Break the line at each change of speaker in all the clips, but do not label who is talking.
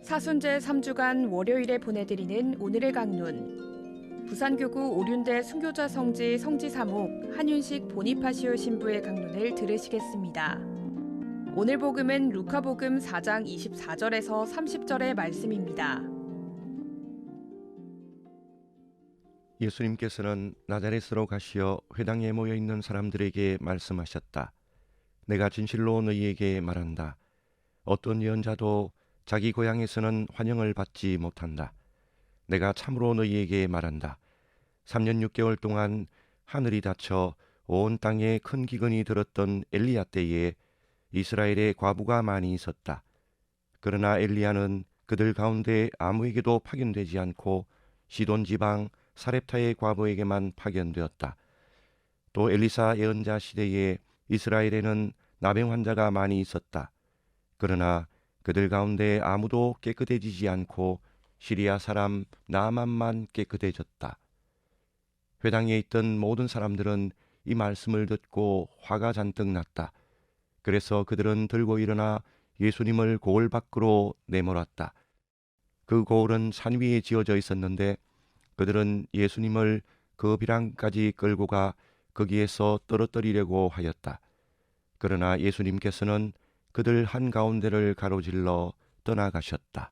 사순제 3주간 월요일에 보내드리는 오늘의 강론. 부산교구 오륜대 순교자 성지 성지사목 한윤식 보니파시오 신부의 강론을 들으시겠습니다. 오늘 복음은 루카복음 4장 24절에서 30절의 말씀입니다.
예수님께서는 나자렛으로 가시어 회당에 모여 있는 사람들에게 말씀하셨다. 내가 진실로 너희에게 말한다. 어떤 예언자도 자기 고향에서는 환영을 받지 못한다. 내가 참으로 너희에게 말한다. 3년 6개월 동안 하늘이 닫혀 온 땅에 큰 기근이 들었던 엘리야 때에 이스라엘에 과부가 많이 있었다. 그러나 엘리야는 그들 가운데 아무에게도 파견되지 않고 시돈 지방 사렙타의 과부에게만 파견되었다. 또 엘리사 예언자 시대에 이스라엘에는 나병 환자가 많이 있었다. 그러나 그들 가운데 아무도 깨끗해지지 않고 시리아 사람 나아만만 깨끗해졌다. 회당에 있던 모든 사람들은 이 말씀을 듣고 화가 잔뜩 났다. 그래서 그들은 들고 일어나 예수님을 고을 밖으로 내몰았다. 그 고을은 산 위에 지어져 있었는데 그들은 예수님을 그 비랑까지 끌고 가 거기에서 떨어뜨리려고 하였다. 그러나 예수님께서는 그들 한가운데를 가로질러 떠나가셨다.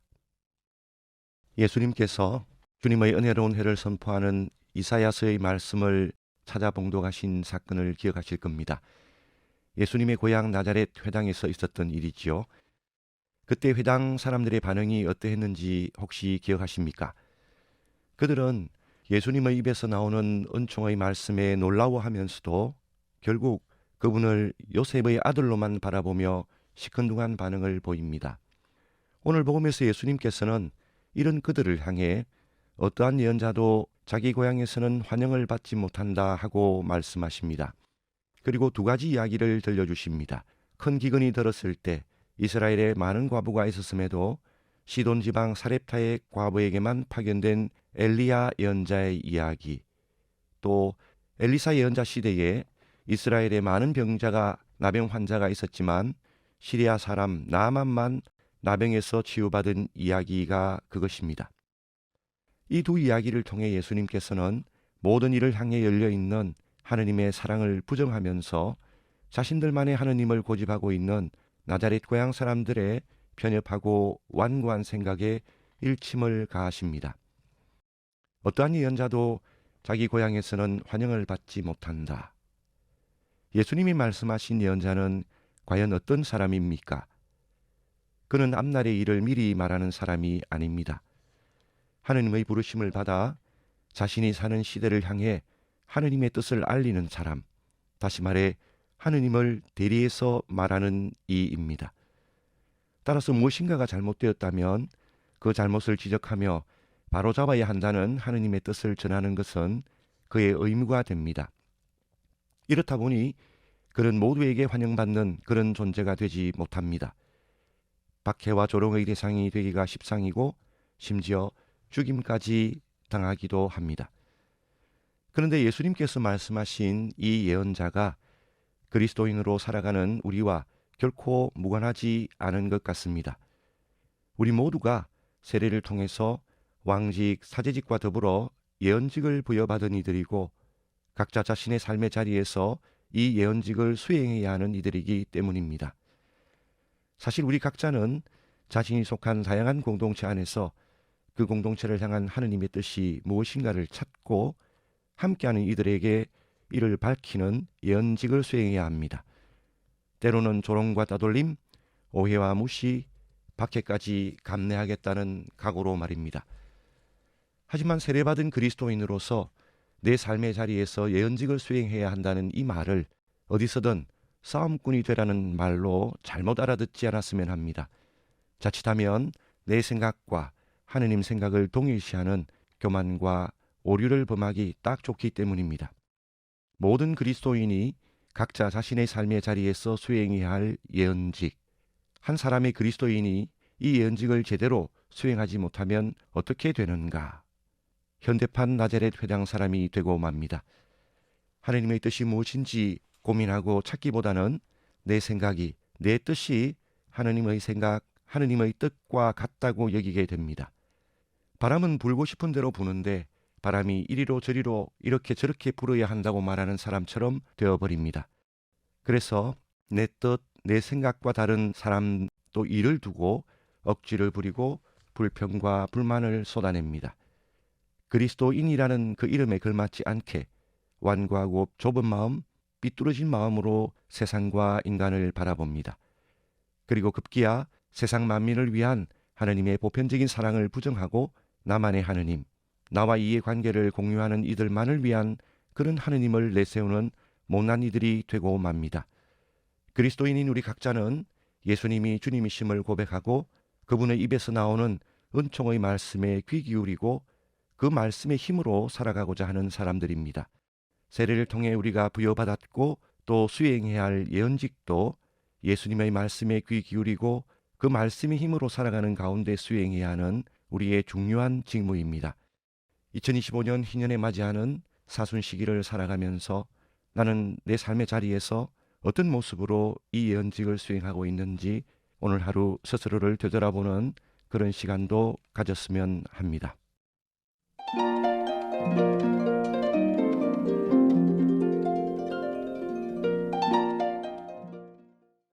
예수님께서 주님의 은혜로운 해를 선포하는 이사야서의 말씀을 찾아 봉독하신 사건을 기억하실 겁니다. 예수님의 고향 나자렛 회당에서 있었던 일이지요. 그때 회당 사람들의 반응이 어떠했는지 혹시 기억하십니까? 그들은 예수님의 입에서 나오는 은총의 말씀에 놀라워하면서도 결국 그분을 요셉의 아들로만 바라보며 시큰둥한 반응을 보입니다. 오늘 복음에서 예수님께서는 이런 그들을 향해 어떠한 예언자도 자기 고향에서는 환영을 받지 못한다 하고 말씀하십니다. 그리고 두 가지 이야기를 들려주십니다. 큰 기근이 들었을 때 이스라엘에 많은 과부가 있었음에도 시돈 지방 사렙타의 과부에게만 파견된 엘리야 예언자의 이야기, 또 엘리사 예언자 시대에 이스라엘에 많은 병자가 나병 환자가 있었지만 시리아 사람 나아만만 나병에서 치유받은 이야기가 그것입니다. 이 두 이야기를 통해 예수님께서는 모든 일을 향해 열려있는 하느님의 사랑을 부정하면서 자신들만의 하느님을 고집하고 있는 나자렛 고향 사람들의 편협하고 완고한 생각에 일침을 가하십니다. 어떠한 예언자도 자기 고향에서는 환영을 받지 못한다. 예수님이 말씀하신 예언자는 과연 어떤 사람입니까? 그는 앞날의 일을 미리 말하는 사람이 아닙니다. 하느님의 부르심을 받아 자신이 사는 시대를 향해 하느님의 뜻을 알리는 사람, 다시 말해 하느님을 대리해서 말하는 이입니다. 따라서 무엇인가가 잘못되었다면 그 잘못을 지적하며 바로잡아야 한다는 하느님의 뜻을 전하는 것은 그의 의무가 됩니다. 이렇다 보니 그는 모두에게 환영받는 그런 존재가 되지 못합니다. 박해와 조롱의 대상이 되기가 십상이고 심지어 죽임까지 당하기도 합니다. 그런데 예수님께서 말씀하신 이 예언자가 그리스도인으로 살아가는 우리와 결코 무관하지 않은 것 같습니다. 우리 모두가 세례를 통해서 왕직, 사제직과 더불어 예언직을 부여받은 이들이고 각자 자신의 삶의 자리에서 이 예언직을 수행해야 하는 이들이기 때문입니다. 사실 우리 각자는 자신이 속한 다양한 공동체 안에서 그 공동체를 향한 하느님의 뜻이 무엇인가를 찾고 함께하는 이들에게 이를 밝히는 예언직을 수행해야 합니다. 때로는 조롱과 따돌림, 오해와 무시, 박해까지 감내하겠다는 각오로 말입니다. 하지만 세례받은 그리스도인으로서 내 삶의 자리에서 예언직을 수행해야 한다는 이 말을 어디서든 싸움꾼이 되라는 말로 잘못 알아듣지 않았으면 합니다. 자칫하면 내 생각과 하느님 생각을 동일시하는 교만과 오류를 범하기 딱 좋기 때문입니다. 모든 그리스도인이 각자 자신의 삶의 자리에서 수행해야 할 예언직, 한 사람의 그리스도인이 이 예언직을 제대로 수행하지 못하면 어떻게 되는가? 현대판 나자렛 회당 사람이 되고 맙니다. 하느님의 뜻이 무엇인지 고민하고 찾기보다는 내 생각이, 내 뜻이 하느님의 생각, 하느님의 뜻과 같다고 여기게 됩니다. 바람은 불고 싶은 대로 부는데 바람이 이리로 저리로 이렇게 저렇게 불어야 한다고 말하는 사람처럼 되어버립니다. 그래서 내 뜻, 내 생각과 다른 사람도 일을 두고 억지를 부리고 불평과 불만을 쏟아냅니다. 그리스도인이라는 그 이름에 걸맞지 않게 완고하고 좁은 마음, 삐뚤어진 마음으로 세상과 인간을 바라봅니다. 그리고 급기야 세상 만민을 위한 하느님의 보편적인 사랑을 부정하고 나만의 하느님, 나와 이의 관계를 공유하는 이들만을 위한 그런 하느님을 내세우는 못난 이들이 되고 맙니다. 그리스도인인 우리 각자는 예수님이 주님이심을 고백하고 그분의 입에서 나오는 은총의 말씀에 귀 기울이고 그 말씀의 힘으로 살아가고자 하는 사람들입니다. 세례를 통해 우리가 부여받았고 또 수행해야 할 예언직도 예수님의 말씀에 귀 기울이고 그 말씀의 힘으로 살아가는 가운데 수행해야 하는 우리의 중요한 직무입니다. 2025년 희년에 맞이하는 사순 시기를 살아가면서 나는 내 삶의 자리에서 어떤 모습으로 이 예언직을 수행하고 있는지 오늘 하루 스스로를 되돌아보는 그런 시간도 가졌으면 합니다.